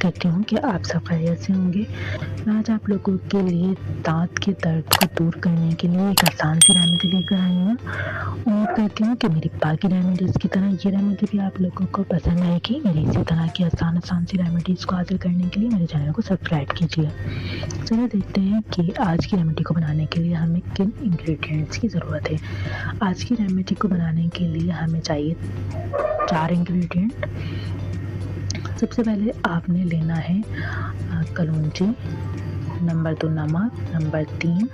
करती हूँ कि आप सब खैरियत से होंगे। मैं आज आप लोगों के लिए दाँत के दर्द को दूर करने के लिए एक आसान सी रेमेडी लेकर आई हूँ। उम्मीद करती हूँ कि मेरी बाकी रेमेडीज़ की तरह ये रेमेडी भी आप लोगों को पसंद आएगी। मेरी इसी तरह की आसान सी रेमेडीज़ को हासिल करने के लिए मेरे चैनल को सब्सक्राइब कीजिए। चलिए देखते हैं कि आज की रेमेडी को बनाने के लिए हमें किन इंग्रेडिएंट्स की ज़रूरत है। आज की रेमेडी को बनाने के लिए हमें चाहिए 4 इंग्रेडिएंट। सबसे पहले आपने लेना है कलौंजी, नंबर 2 नमक, नंबर 3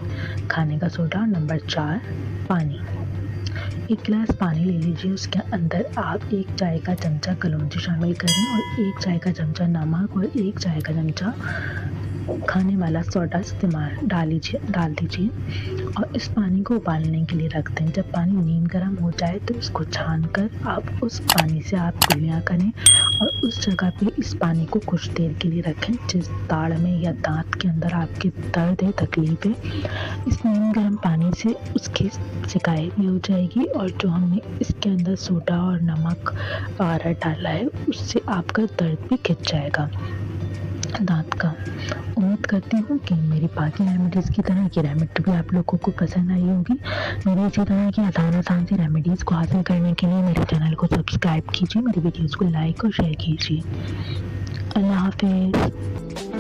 खाने का सोडा, नंबर 4 पानी। 1 गिलास पानी ले लीजिए, उसके अंदर आप 1 चाय का चमचा कलौंजी शामिल करें और 1 चाय का चमचा नमक और 1 चाय का चमचा खाने वाला सोडा डाल दीजिए और इस पानी को उबालने के लिए रख दें। जब पानी नीम गर्म हो जाए तो इसको छानकर आप उस पानी से आप कुल्लियाँ करें और उस जगह पे इस पानी को कुछ देर के लिए रखें जिस दाढ़ में या दांत के अंदर आपके दर्द है, तकलीफ है। इस नीम गर्म पानी से उसकी सिकाई भी हो जाएगी और जो हमने इसके अंदर सोडा और नमक पारा डाला है उससे आपका दर्द भी खिंच जाएगा दांत का। उम्मीद करती हूँ कि मेरी बाकी रेमेडीज़ की तरह ये रेमेडी भी आप लोगों को पसंद आई होगी। मेरी इसी तरह की आसान सी रेमेडीज़ को हासिल करने के लिए मेरे चैनल को सब्सक्राइब कीजिए, मेरी वीडियोज़ को लाइक और शेयर कीजिए। अल्लाह हाफिज़।